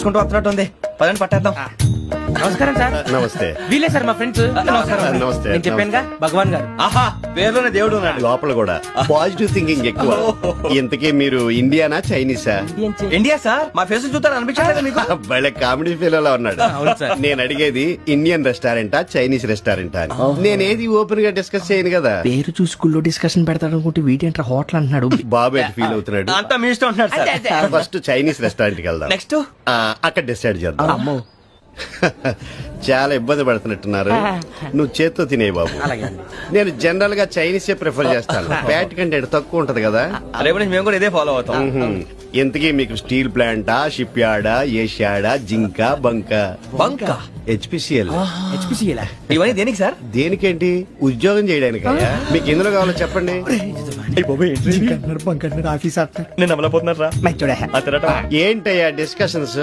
చూసుకుంటూ వస్తున్నట్టు ఉంది పదండి పట్టేద్దాం. నమస్కారం సార్. నమస్తే. వీలే సార్ మా ఫ్రెండ్స్. నమస్కారం. నమస్తే. నేను చెప్పానుగా భగవాన్ గారు. ఆహా పేరులోనే దేవుడు ఉన్నాడు. లోపల కూడా పాజిటివ్ థింకింగ్ ఎక్కువ. ఇంతకీ మీరు ఇండియానా చైనీసా? ఇండియా సార్ మా ఫేస్ చూస్తారు అనిపించలేదు మీకు? భలే కామెడీ ఫీల్ అలా ఉన్నాడు. అవును సార్. నేను అడిగేది ఇండియన్ రెస్టారెంటా చైనీస్ రెస్టారెంటా అని. నేనేది ఓపెన్ గా డిస్కస్ చేయను కదా. పేరు చూసి స్కూల్లో డిస్కషన్ పెడతాడు అనుకుంటే వీటేంట్రా హోటల్ అంటున్నాడు. బాబు ఎట్ ఫీల్ అవుతున్నాడు. అంతా మీ ఇష్టం ఉంటున్నాడు సార్. ఫస్ట్ చైనీస్ రెస్టారెంట్ కి వెళ్దాం. నెక్స్ట్ అక్కడ డిసైడ్ చేద్దాం. చాలా ఇబ్బంది పడుతున్నట్టున్నారు. నువ్వు చేత్తో తినే బాబు. నేను జనరల్ గా చైనీసే ప్రిఫర్ చేస్తాను. ఫ్యాట్ కంటెంట్ తక్కువ ఉంటది కదా. రేపు నుంచి మేము కూడా ఇదే ఫాలో అవుతాం. ఇంతకీ మీకు స్టీల్ ప్లాంటా, షిప్ యార్డా, ఏషియాడా, జింక, బంకా? బంక హెచ్పిసిఎల్. ఇవన్నీ దేనికి సార్? దేనికేంటి? ఉద్యోగం చేయడానికి. మీకు ఎందులో కావాలో చెప్పండి. నేను అమలపోతున్నారా ఏంటయ్యా డిస్కషన్స్?